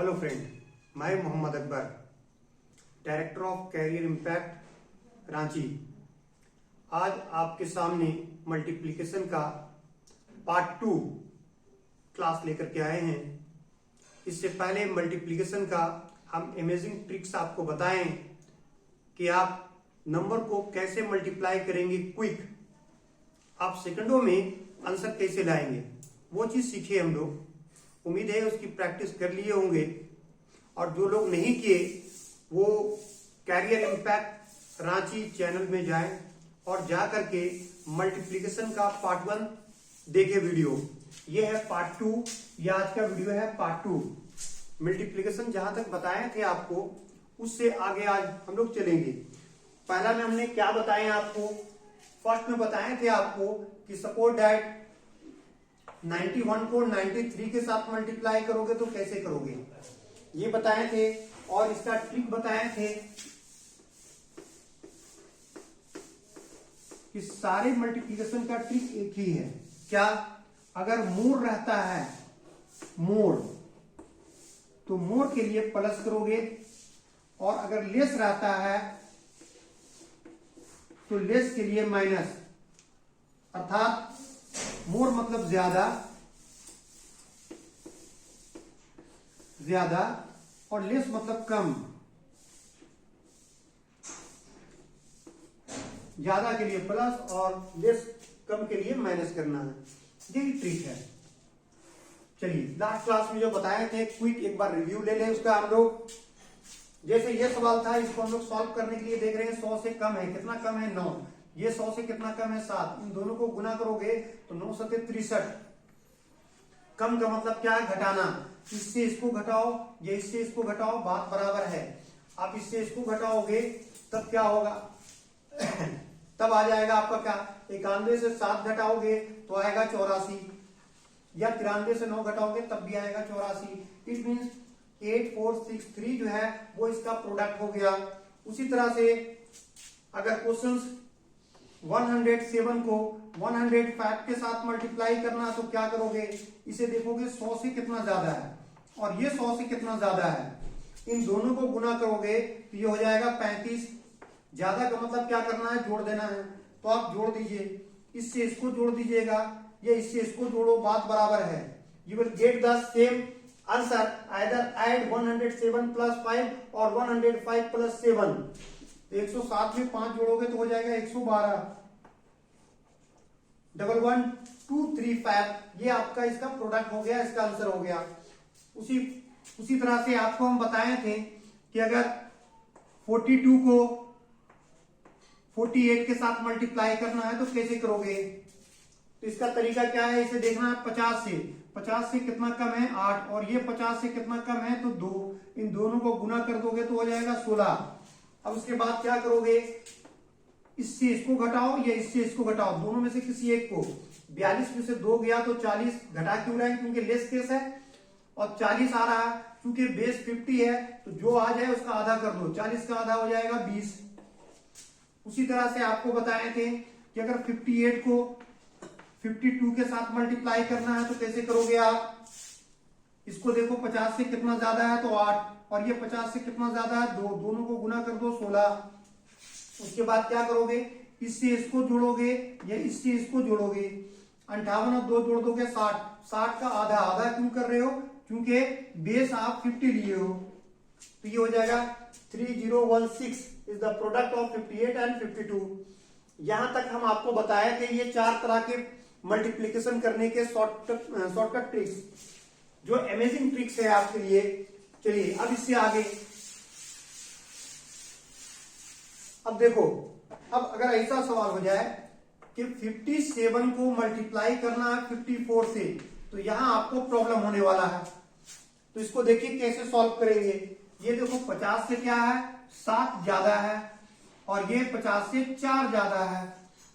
Hello friend, मैं Mohammad Akbar, director of career impact Ranchi. आज आपके सामने मल्टीप्लिकेशन का पार्ट 2 क्लास लेकर के आए हैं। इससे पहले मल्टीप्लिकेशन का हम अमेजिंग ट्रिक्स आपको बताएं कि आप नंबर को कैसे मल्टीप्लाई करेंगे क्विक, आप सेकंडों में आंसर कैसे लाएंगे, वो चीज सीखे हम लोग। उम्मीद है उसकी प्रैक्टिस कर लिए होंगे, और जो लोग नहीं किए वो कैरियर इम्पैक्ट रांची चैनल में जाएं और जा करके मल्टीप्लिकेशन का पार्ट 1 देखे वीडियो। ये है पार्ट 2, ये आज का वीडियो है पार्ट 2। मल्टीप्लिकेशन जहां तक बताए थे आपको, उससे आगे आज हम लोग चलेंगे। पहला में हमने क्या बताया आपको, फर्स्ट में बताए थे आपको कि सपोज दैट 91 को 93 के साथ मल्टीप्लाई करोगे तो कैसे करोगे, ये बताए थे। और इसका ट्रिक बताए थे कि सारे मल्टीप्लिकेशन का ट्रिक एक ही है। क्या? अगर मोड़ रहता है, मोड़, तो मोड़ के लिए प्लस करोगे, और अगर लेस रहता है तो लेस के लिए माइनस। अर्थात मोर मतलब ज्यादा, ज्यादा, और लेस मतलब कम। ज्यादा के लिए प्लस और लेस कम के लिए माइनस करना है, यही ट्रिक है। चलिए, लास्ट क्लास में जो बताए थे क्विक एक बार रिव्यू ले लें उसका हम लोग। जैसे ये सवाल था, इसको हम लोग सॉल्व करने के लिए देख रहे हैं 100 से कम है, कितना कम है 9, ये 100 से कितना कम है 7, इन दोनों को गुना करोगे तो 9 सत्ते 63। कम का मतलब क्या है? घटाना। इससे इसको घटाओ, ये इससे इसको घटाओ, बात बराबर है। आप इससे इसको घटाओगे तब क्या होगा तब आ जाएगा आपका क्या, 91 से 7 घटाओगे तो आएगा 84, या 93 से 9 घटाओगे तब भी आएगा 84। इट मीन्स 8463 जो है वो इसका प्रोडक्ट हो गया। उसी तरह से अगर क्वेश्चंस 107 को 105 के साथ मल्टीप्लाई करना तो क्या करोगे, इसे देखोगे 100 से कितना ज्यादा है और ये 100 से कितना ज्यादा है, इन दोनों को गुना करोगे तो ये हो जाएगा 35। ज्यादा का मतलब क्या करना है? जोड़ देना है। तो आप जोड़ दीजिए, इससे इसको जोड़ दीजिएगा, ये इससे इसको जोड़ो, बात बराबर है। You will get the same answer, either add 107 plus 5 और 105 प्लस 7। 107 में 5 जोड़ोगे तो हो जाएगा 112। 11235, ये आपका इसका प्रोडक्ट हो गया, इसका आंसर हो गया। उसी तरह से आपको हम बताए थे कि अगर 42 को 48 के साथ मल्टीप्लाई करना है तो कैसे करोगे। तो इसका तरीका क्या है, इसे देखना है 50 से कितना कम है 8, और ये 50 से कितना कम है तो 2, इन दोनों को गुना कर दोगे तो हो जाएगा 16। अब उसके बाद क्या करोगे, इससे इसको घटाओ या इससे इसको घटाओ, दोनों में से किसी एक को। 42 में से 2 गया तो 40 घटा क्यों रहे हैं, क्योंकि लेस केस है, और 40 आ रहा है क्योंकि बेस 50 है, तो जो आ जाए उसका आधा कर दो, 40 का आधा हो जाएगा 20। उसी तरह से आपको बताए थे कि अगर 58 को 52 के साथ मल्टीप्लाई करना है तो कैसे करोगे आप। इसको देखो 50 से कितना ज्यादा है तो 8, और ये 50 से कितना ज्यादा है 2, दोनों को गुना कर दो 16। उसके बाद क्या करोगे, इससे इसको जोड़ोगे या इससे इसको जोड़ोगे, 58 और 2 जोड़ दोगे 60। 60 का आधा, आधा क्यों कर रहे हो, क्योंकि बेस आप 50 लिए हो, तो ये हो जाएगा 3016 is the product of 58 and 52। यहां तक हम आपको बताए थे ये 4 तरह के मल्टीप्लिकेशन करने के शॉर्टकट ट्रिक्स, जो अमेजिंग ट्रिक्स है आपके लिए। चलिए अब इससे आगे, अब देखो, अब अगर ऐसा सवाल हो जाए कि 57 को मल्टीप्लाई करना है 54 से, तो यहां आपको प्रॉब्लम होने वाला है। तो इसको देखिए कैसे सॉल्व करेंगे। ये देखो 50 से क्या है 7 ज्यादा है, और ये 50 से 4 ज्यादा है,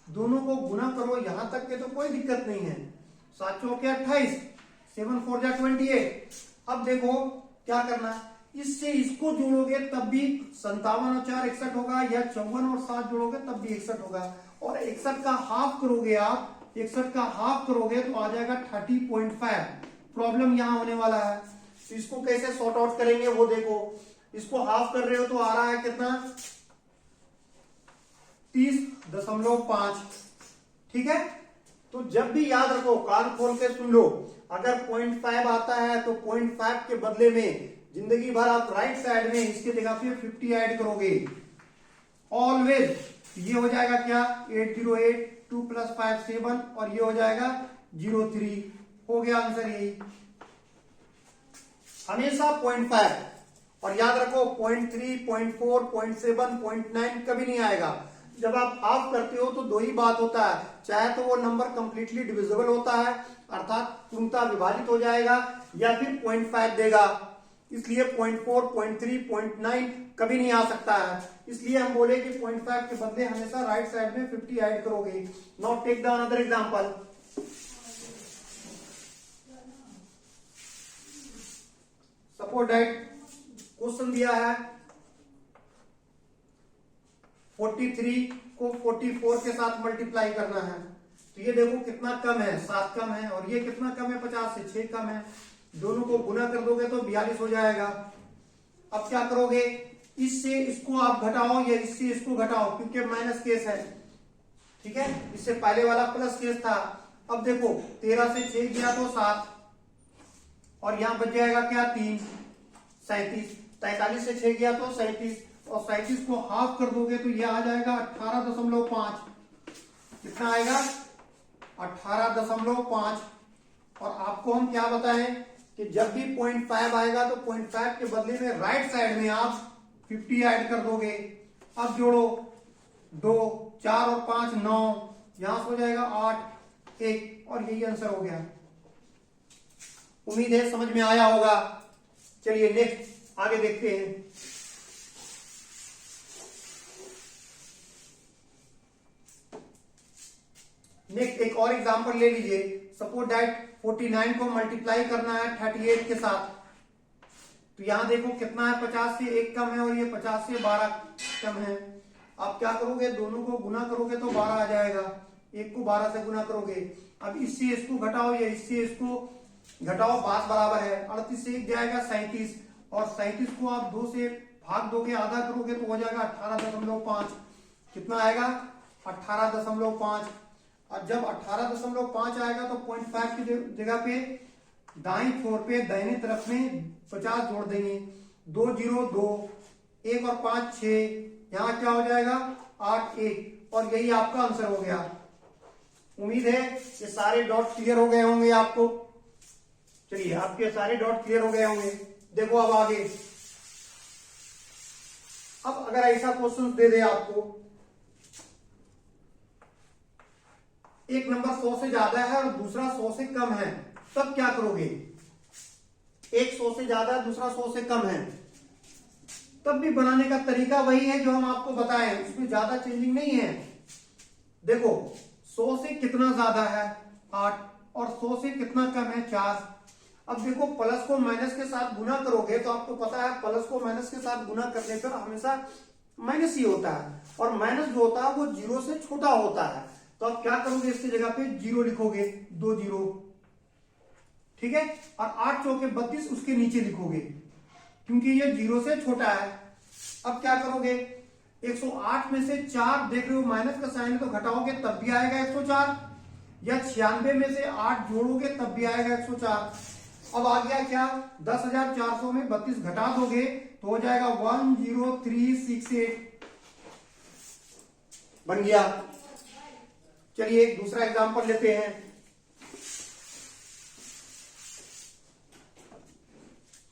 दोनों को गुना करो, यहां तक के तो कोई दिक्कत नहीं है। 7 चौके 28, 7 4 जा 28। अब देखो क्या करना, इससे इसको जोड़ोगे तब भी 57 और 4 61 होगा, या 54 और 7 जोड़ोगे तब भी 61 होगा, और 61 का हाफ करोगे आप, 61 का हाफ करोगे तो आ जाएगा 30.5। प्रॉब्लम यहां होने वाला है। तो इसको कैसे सॉर्ट आउट करेंगे वो देखो। इसको हाफ कर रहे हो तो आ रहा है कितना, 30.5। ठीक है, तो जब भी याद रखो, कान खोल के सुन लो, अगर 0.5 आता है तो 0.5 के बदले में जिंदगी भर आप राइट साइड में इसके जगह पे 50 ऐड करोगे ऑलवेज। ये हो जाएगा क्या, 808, 2 + 5 7, और ये हो जाएगा 03। हो गया आंसर यही, हमेशा 0.5। और याद रखो 0.3, 0.4, 0.7, 0.9 कभी नहीं आएगा। जब आप हाफ करते हो तो दो ही बात होता है, चाहे तो वो नंबर कंप्लीटली डिविजिबल होता है अर्थात पूर्णतः विभाजित हो जाएगा, या फिर 0.5 देगा। इसलिए 0.4, 0.3, 0.9 कभी नहीं आ सकता है। इसलिए हम बोले कि 0.5 के बदले हमेशा राइट साइड में 50 ऐड करोगे। Now take the another example. Suppose that question दिया है 43 को 44 के साथ मल्टीप्लाई करना है। तो ये देखो कितना कम है, 7 कम है, और ये कितना कम है, 50 से 6 कम है। दोनों को गुना कर दोगे तो 42 हो जाएगा। अब क्या करोगे, इससे इसको आप घटाओ या इससे इसको घटाओ, क्योंकि माइनस केस है। ठीक है, इससे पहले वाला प्लस केस था। अब देखो 13 से 6 गया तो 7, और यहां बच जाएगा क्या, 3, 37। 43 से 6 गया तो 37, और 37 को हाफ कर दोगे तो ये आ जाएगा 18.5। कितना आएगा, 18.5। और आपको हम क्या बताएं कि जब भी 0.5 आएगा तो 0.5 के बदले में राइट साइड में आप 50 ऐड कर दोगे। अब जोड़ो, 2, 4 और 5 9, यहां से हो जाएगा 8, 1, और यही आंसर हो गया। उम्मीद है समझ में आया होगा। चलिए नेक्स्ट आगे देखते हैं। नेक्स्ट एक और एग्जांपल ले लीजिए। सपोज दैट 49 को मल्टीप्लाई करना है 38 के साथ। तो यहां देखो कितना है, 50 से 1 कम है, और ये 50 से 12 कम है। आप क्या करोगे, दोनों को गुना करोगे तो 12 आ जाएगा। 1 को 12 से गुना करोगे। अब इससे इसको घटाओ या इससे इसको घटाओ, बात बराबर है। 38 से 1 जाएगा 37, और 37 को आप 2 से भाग दोगे, आधा करोगे तो हो जाएगा 18.5। कितना आएगा, 18.5। और जब 18.5 आएगा तो 0.5 की जगह पे दाईं छोर पे दाहिनी तरफ में 50 जोड़ देंगे। 2 0 2, 1 और 5 6, यहां क्या हो जाएगा 8 1, और यही आपका आंसर हो गया। उम्मीद है ये सारे डॉट क्लियर हो गए होंगे आपको। चलिए आपके सारे डॉट क्लियर हो गए होंगे। देखो अब आगे, अब अगर ऐसा क्वेश्चन दे दे आपको, एक नंबर 100 से ज्यादा है और दूसरा 100 से कम है, तब क्या करोगे। एक 100 से ज्यादा है, दूसरा 100 से कम है, तब भी बनाने का तरीका वही है जो हम आपको बताएं, उसमें ज्यादा चेंजिंग नहीं है। देखो 100 से कितना ज्यादा है 8, और 100 से कितना कम है 4। अब देखो प्लस को माइनस के साथ गुना करोगे तो आपको पता है प्लस को माइनस के साथ गुना करने पर हमेशा माइनस ही होता है, और माइनस जो होता है वो 0 से छोटा होता है। तो आप क्या करोगे, इसकी जगह पे 0 लिखोगे, 2 0, ठीक है, और 8 चौके 32 उसके नीचे लिखोगे क्योंकि ये 0 से छोटा है। अब क्या करोगे, 108 में से 4 देख रहे हो माइनस का साइन है तो घटाओगे तब भी आएगा 104, या 96 में से 8 जोड़ोगे तब भी आएगा 104। अब आ गया क्या, 10,400 में 32 घटा दोगे तो हो जाएगा 10368 बन गया। चलिए एक दूसरा एग्जांपल लेते हैं।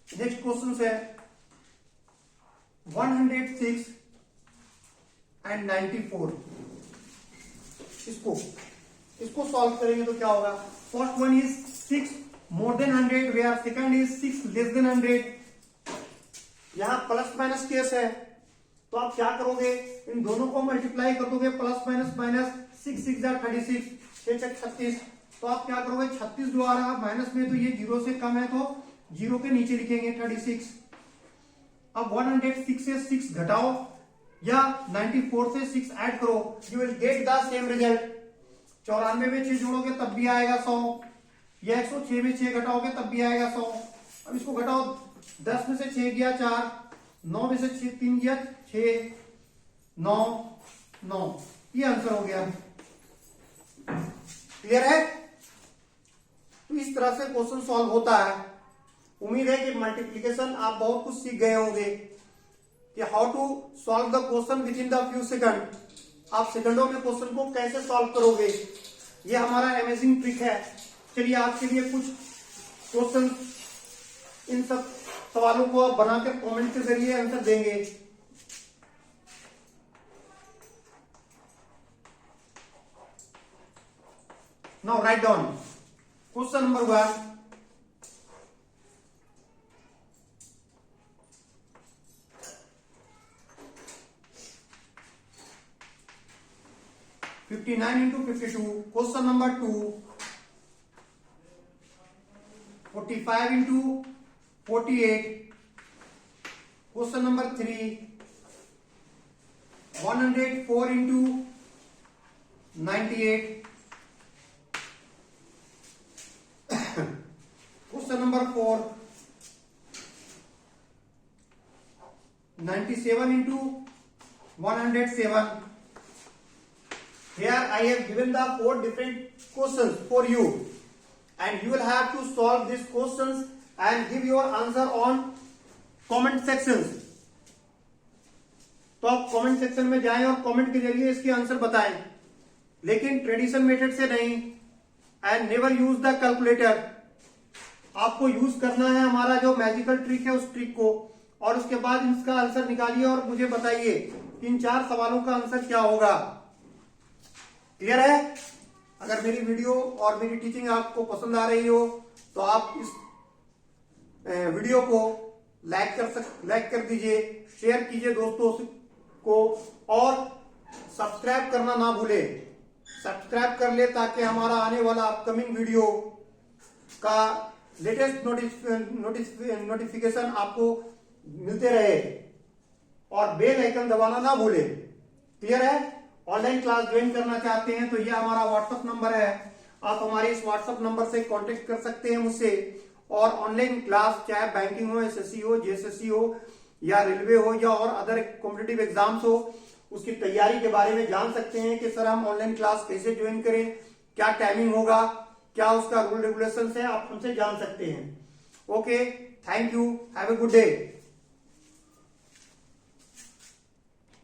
नेक्स्ट क्वेश्चन है 106 and 94। इसको सॉल्व करेंगे तो क्या होगा। First one is 6 more than 100 where second is 6 less than 100। यहां प्लस माइनस केस है तो आप क्या करोगे, इन दोनों को मल्टीप्लाई कर दोगे, प्लस माइनस माइनस, 6 6 36, 6 6 36। तो आप क्या करोगे, 36 जो आ रहा है माइनस में तो ये 0 से कम है तो 0 के नीचे लिखेंगे 36। अब 106 से 6 घटाओ या 94 से 6 ऐड करो, you will get the same result. 94 में 6 जोड़ोगे तब भी आएगा 100, या 106 में 6 घटाओगे तब भी आएगा 100। अब इसको घटाओ, 10 में से 6 गया 4, 9 में से 3 गया 6, 9, 9, ये आंसर हो गया। क्लियर है? तो इस तरह से क्वेश्चन सॉल्व होता है। उम्मीद है कि मल्टीप्लीकेशन आप बहुत कुछ सीख गए होंगे कि how to solve the question with the few second. आप सेकंडों में क्वेश्चन को कैसे सॉल्व करोगे, ये हमारा अमेजिंग ट्रिक है। चलिए आज के लिए कुछ क्वेश्चन, इन सब सवालों को आप बनाकर कमेंट के जरिए आंसर देंगे। Now write down question number 1। (59 into 52). Question number 2, 45 into 48। Question number 3, 104 into 98। Question number 4, 97 into 107। Here I have given the 4 different questions for you, and you will have to solve these questions and give your answer on comment sections। तो आप comment section में जाएं और comment के जरिए इसके answer बताएं, लेकिन ट्रेडिशनल मेथड से नहीं। And never use the calculator. आपको यूज करना है हमारा जो मैजिकल ट्रिक है उस ट्रिक को, और उसके बाद इसका आंसर निकालिए और मुझे बताइए 3-4 सवालों का आंसर क्या होगा। क्लियर है? अगर मेरी वीडियो और मेरी टीचिंग आपको पसंद आ रही हो तो आप इस वीडियो को लाइक कर दीजिए, शेयर कीजिए दोस्तों को, और सब्सक्राइब करना ना भूले। सब्सक्राइब कर ले ताकि हमारा आने वाला अपकमिंग वीडियो का लेटेस्ट नोटिफिकेशन आपको मिलते रहे, और बेल आइकन दबाना ना भूले। क्लियर है? ऑनलाइन क्लास ज्वाइन करना चाहते हैं तो ये हमारा व्हाट्सएप नंबर है, आप हमारे इस व्हाट्सएप नंबर से कांटेक्ट कर सकते हैं मुझसे। और ऑनलाइन क्लास चाहे बैंकिंग हो, एसएससी हो, जेएसएससी हो, या रेलवे हो, या और अदर कॉम्पिटिटिव एग्जाम्स हो, उसकी तैयारी के बारे में जान सकते हैं कि सर हम ऑनलाइन क्लास कैसे ज्वाइन करें, क्या टाइमिंग होगा, क्या उसका रूल रेगुलेशन है, आप हमसे जान सकते हैं। Okay, thank you, have a good day.